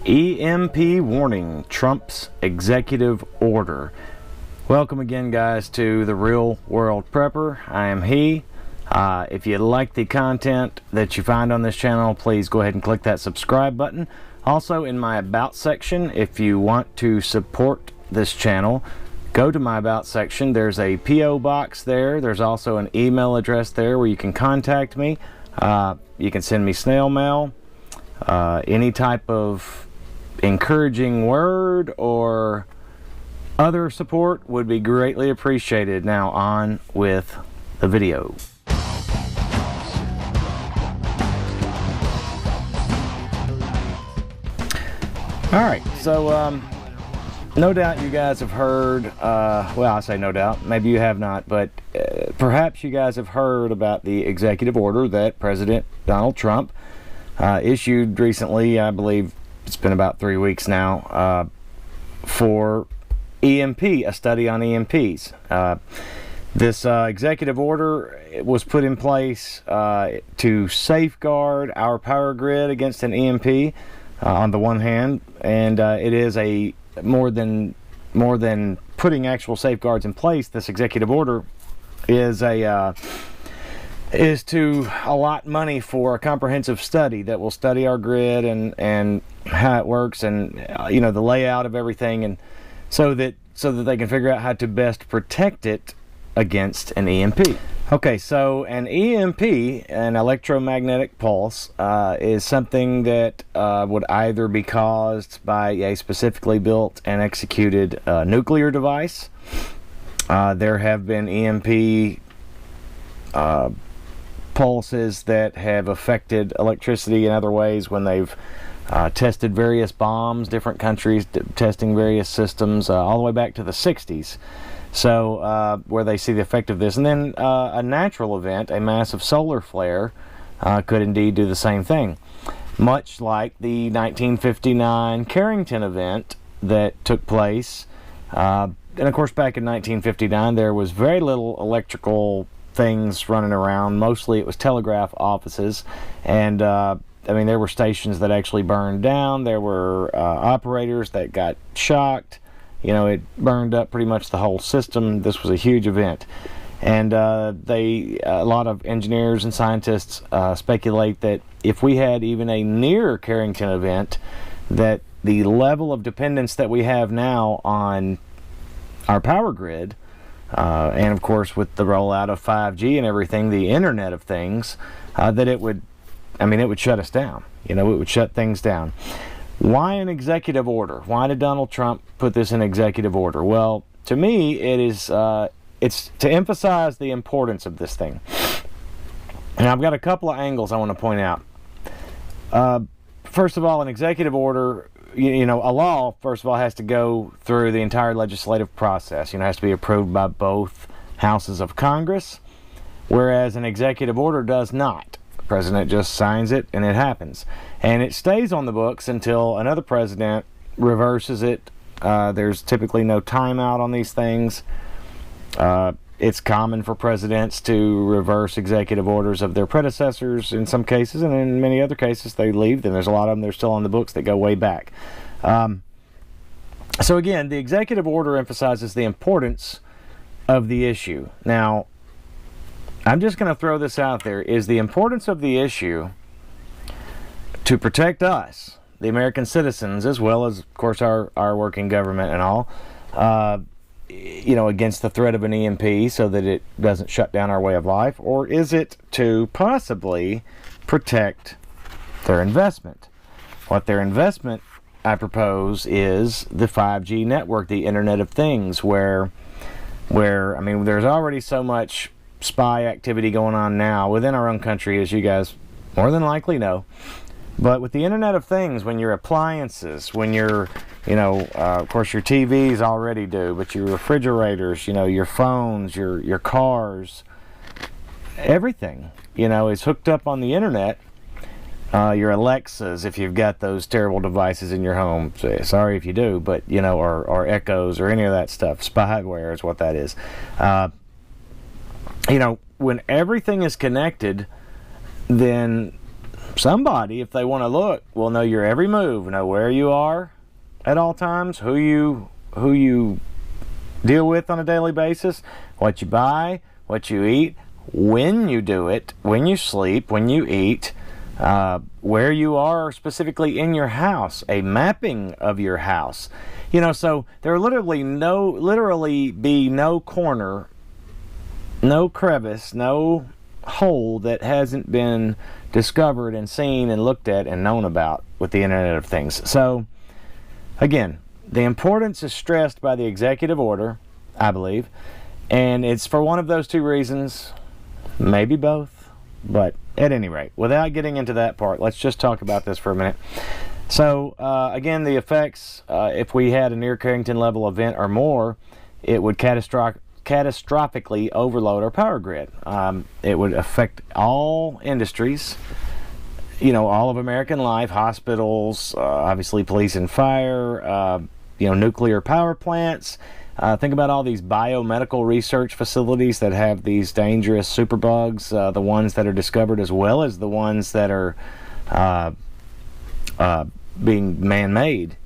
EMP warning, Trump's executive order. Welcome again, guys, to the Real World Prepper. I am he. If you like the content that you find on this channel, please go ahead and click that subscribe button. Also, in my About section, if you want to support this channel, go to my About section. There's a P.O. box there. There's also an email address there where you can contact me. You can send me snail mail. Any type of encouraging word or other support would be greatly appreciated. Now on with the video. Alright, so no doubt you guys have heard, well, I say no doubt, maybe you have not, but perhaps you guys have heard about the executive order that President Donald Trump issued recently. I believe it's been about 3 weeks now, for EMP, a study on EMPs. This executive order was put in place to safeguard our power grid against an EMP on the one hand, and it is a more than putting actual safeguards in place. This executive order is to allot money for a comprehensive study that will study our grid and how it works, and you know, the layout of everything, and so that they can figure out how to best protect it against an EMP. Okay, so an EMP, an electromagnetic pulse, is something that would either be caused by a specifically built and executed nuclear device. There have been EMP pulses that have affected electricity in other ways when they've tested various bombs, different countries testing various systems, all the way back to the 60s. So where they see the effect of this. And then a natural event, a massive solar flare, could indeed do the same thing. Much like the 1959 Carrington event that took place. And of course, back in 1959, there was very little electrical things running around. Mostly it was telegraph offices. And I mean, there were stations that actually burned down. There were operators that got shocked. You know, it burned up pretty much the whole system. This was a huge event. And a lot of engineers and scientists speculate that if we had even a near Carrington event, that the level of dependence that we have now on our power grid, and of course with the rollout of 5G and everything, the Internet of Things, that it would shut us down. You know, it would shut things down. Why an executive order? Why did Donald Trump put this in executive order? Well, to me, it is it's to emphasize the importance of this thing. And I've got a couple of angles I want to point out. First of all, an executive order, you know, a law, first of all, has to go through the entire legislative process. You know, it has to be approved by both houses of Congress, whereas an executive order does not. The president just signs it and it happens. And it stays on the books until another president reverses it. There's typically no timeout on these things. It's common for presidents to reverse executive orders of their predecessors in some cases, and in many other cases they leave them. There's a lot of them that are still on the books that go way back. So again, the executive order emphasizes the importance of the issue. Now, I'm just going to throw this out there. Is the importance of the issue to protect us, the American citizens, as well as, of course, our working government and all, you know, against the threat of an EMP so that it doesn't shut down our way of life? Or is it to possibly protect their investment? What their investment, I propose, is the 5G network, the Internet of Things, where I mean, there's already so much spy activity going on now within our own country, as you guys more than likely know. But with the Internet of Things, when your appliances, when your, you know, of course your TVs already do, but your refrigerators, you know, your phones, your cars, everything, you know, is hooked up on the Internet. Your Alexas, if you've got those terrible devices in your home, sorry if you do, but, you know, or Echoes or any of that stuff, spyware is what that is. You know, when everything is connected, then somebody, if they want to look, will know your every move, know where you are at all times, who you deal with on a daily basis, what you buy, what you eat, when you do it, when you sleep, when you eat, where you are specifically in your house, a mapping of your house. So there will literally be no corner, no crevice, no hole that hasn't been discovered and seen and looked at and known about with the Internet of Things. So again, the importance is stressed by the executive order, I believe, and it's for one of those two reasons, maybe both, but at any rate, without getting into that part, let's just talk about this for a minute. So again, the effects, if we had a near Carrington level event or more, it would catastrophically overload our power grid. It would affect all industries, all of American life, hospitals, obviously police and fire, nuclear power plants. Think about all these biomedical research facilities that have these dangerous superbugs, the ones that are discovered as well as the ones that are being man-made.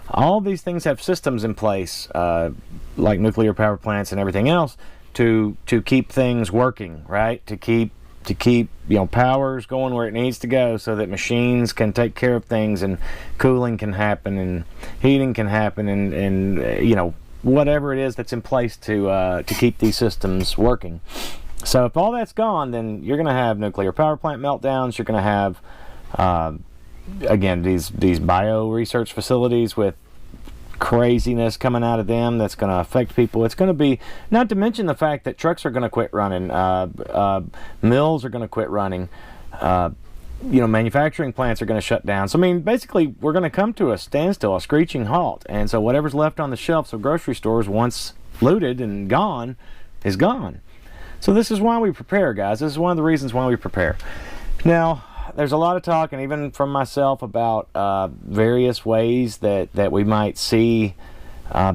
All these things have systems in place, like nuclear power plants and everything else, to keep things working, right? To keep powers going where it needs to go, so that machines can take care of things, and cooling can happen, and heating can happen, and whatever it is that's in place to keep these systems working. So if all that's gone, then you're going to have nuclear power plant meltdowns. You're going to have again, these bio research facilities with craziness coming out of them that's going to affect people. It's going to be, not to mention the fact that trucks are going to quit running, mills are going to quit running, manufacturing plants are going to shut down. So basically we're going to come to a standstill, a screeching halt, and so whatever's left on the shelves of grocery stores once looted and gone is gone. So this is why we prepare, guys. This is one of the reasons why we prepare. Now, there's a lot of talk, and even from myself, about various ways that we might see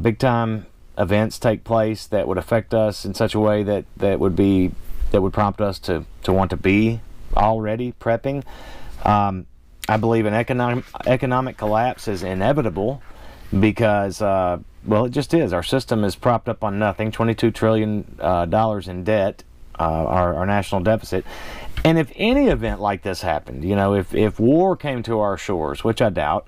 big-time events take place that would affect us in such a way that would prompt us to want to be already prepping. I believe an economic collapse is inevitable because, it just is. Our system is propped up on nothing. $22 trillion in debt, our national deficit. And if any event like this happened, if war came to our shores, which I doubt,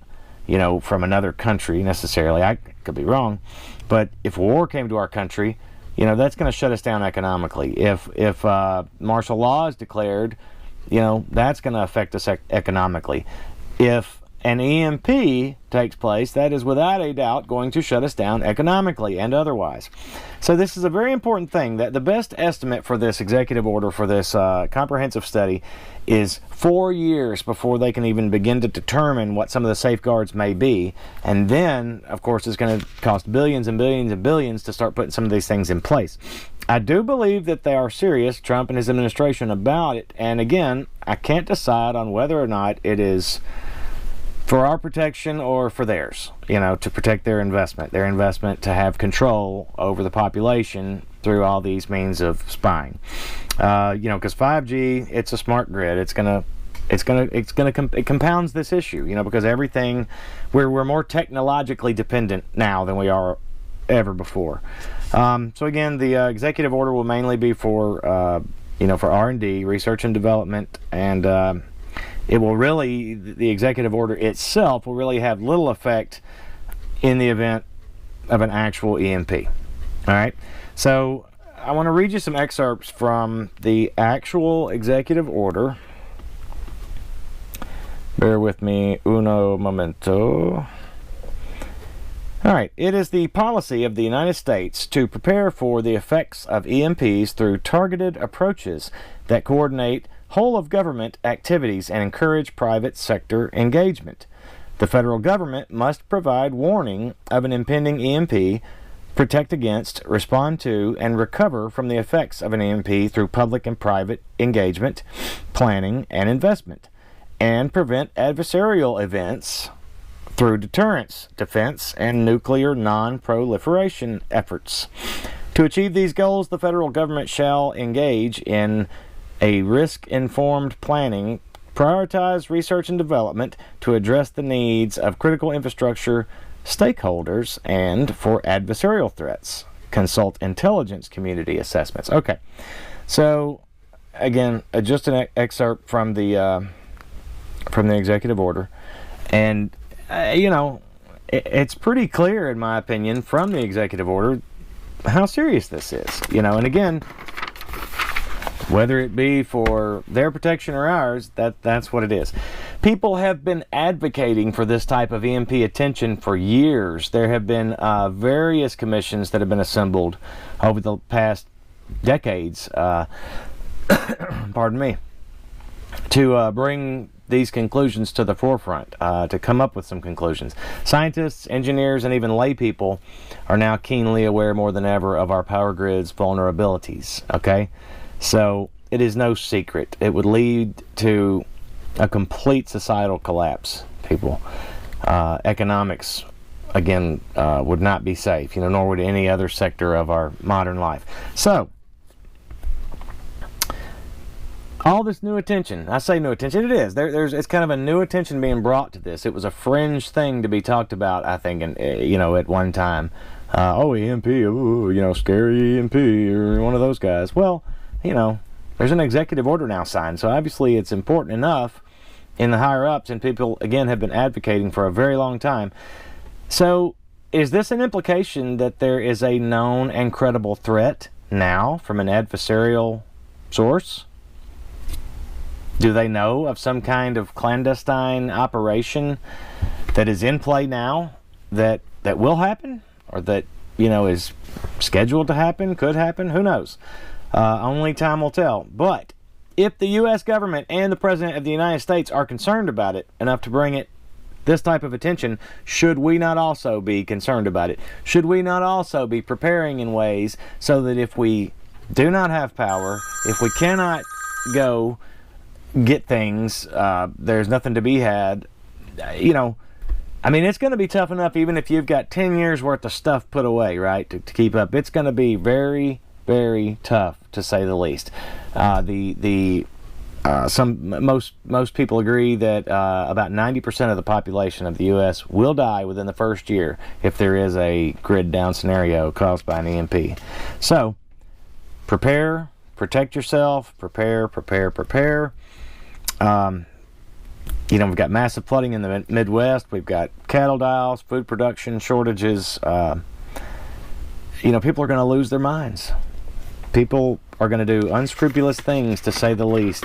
from another country necessarily, I could be wrong, but if war came to our country, that's going to shut us down economically. If martial law is declared, that's going to affect us economically. If an EMP takes place, that is without a doubt going to shut us down economically and otherwise. So this is a very important thing. That the best estimate for this executive order, for this comprehensive study, is 4 years before they can even begin to determine what some of the safeguards may be. And then, of course, it's going to cost billions and billions and billions to start putting some of these things in place. I do believe that they are serious, Trump and his administration, about it. And again, I can't decide on whether or not it is for our protection or for theirs, to protect their investment to have control over the population through all these means of spying. Because 5G, it's a smart grid. It compounds this issue, because everything, we're more technologically dependent now than we are ever before. So again, the executive order will mainly be for for R&D, research and development, and it will really, the executive order itself will really have little effect in the event of an actual EMP. All right, so I want to read you some excerpts from the actual executive order. Bear with me uno momento. All right, it is the policy of the United States to prepare for the effects of EMPs through targeted approaches that coordinate whole-of-government activities and encourage private sector engagement. The federal government must provide warning of an impending EMP, protect against, respond to, and recover from the effects of an EMP through public and private engagement, planning, and investment, and prevent adversarial events through deterrence, defense, and nuclear non-proliferation efforts. To achieve these goals, the federal government shall engage in a risk-informed planning prioritize research and development to address the needs of critical infrastructure stakeholders and for adversarial threats. Consult intelligence community assessments. Okay, so again, just an excerpt from the executive order, and it's pretty clear, in my opinion, from the executive order how serious this is. And again, whether it be for their protection or ours, that's what it is. People have been advocating for this type of EMP attention for years. There have been various commissions that have been assembled over the past decades, pardon me, to bring these conclusions to the forefront, to come up with some conclusions. Scientists, engineers, and even lay people are now keenly aware more than ever of our power grid's vulnerabilities, okay? So it is no secret. It would lead to a complete societal collapse, people. Economics, again, would not be safe, nor would any other sector of our modern life. So, all this new attention, I say new attention, it is. It's kind of a new attention being brought to this. It was a fringe thing to be talked about, I think, at one time. EMP, scary EMP, or one of those guys. Well, there's an executive order now signed, so obviously it's important enough in the higher ups, and people, again, have been advocating for a very long time. So, is this an implication that there is a known and credible threat now from an adversarial source? Do they know of some kind of clandestine operation that is in play now that will happen, or that is scheduled to happen, could happen? Who knows? Only time will tell. But if the U.S. government and the President of the United States are concerned about it enough to bring it this type of attention, should we not also be concerned about it? Should we not also be preparing in ways so that if we do not have power, if we cannot go get things, there's nothing to be had, it's going to be tough enough even if you've got 10 years worth of stuff put away, right, to keep up. It's going to be very, very tough, to say the least. Most people agree that about 90% of the population of the U.S. will die within the first year if there is a grid down scenario caused by an EMP. So, prepare, protect yourself, prepare. We've got massive flooding in the Midwest. We've got cattle die-offs, food production shortages. People are going to lose their minds. People are going to do unscrupulous things, to say the least,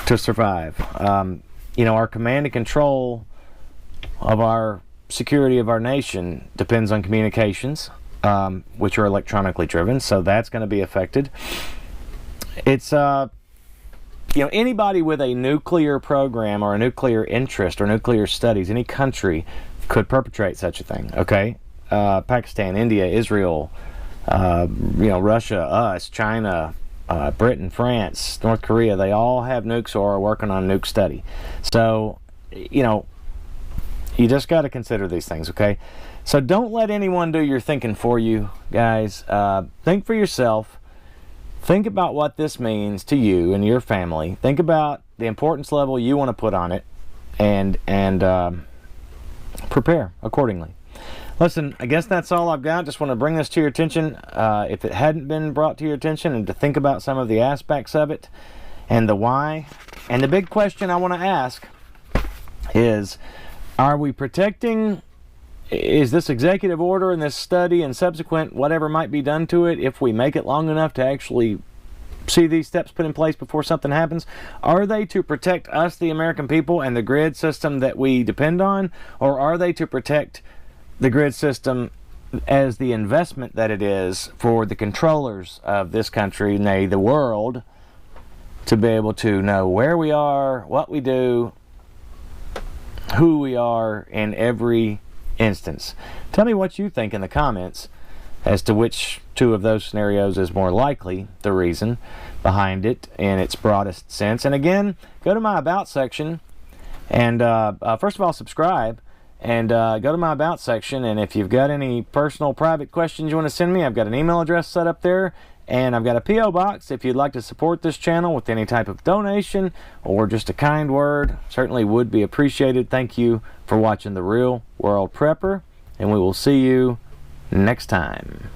to survive. Our command and control of our security of our nation depends on communications, which are electronically driven, so that's going to be affected. It's anybody with a nuclear program or a nuclear interest or nuclear studies, any country could perpetrate such a thing, okay? Pakistan, India, Israel, Russia, us, China, Britain, France, North Korea, they all have nukes or are working on nuke study. So, you just got to consider these things, okay? So don't let anyone do your thinking for you, guys. Think for yourself. Think about what this means to you and your family. Think about the importance level you want to put on it, and prepare accordingly. Listen, I guess that's all I've got. Just want to bring this to your attention, if it hadn't been brought to your attention, and to think about some of the aspects of it and the why. And the big question I want to ask is, are we protecting, is this executive order and this study and subsequent whatever might be done to it, if we make it long enough to actually see these steps put in place before something happens, are they to protect us, the American people, and the grid system that we depend on, or are they to protect the grid system as the investment that it is for the controllers of this country, nay, the world, to be able to know where we are, what we do, who we are in every instance? Tell me what you think in the comments as to which two of those scenarios is more likely the reason behind it in its broadest sense. And again, go to my About section and first of all, subscribe, and go to my About section, and if you've got any personal private questions you want to send me, I've got an email address set up there, And I've got a P.O. box if you'd like to support this channel with any type of donation or just a kind word. Certainly would be appreciated. Thank you for watching The Real World Prepper, and we will see you next time.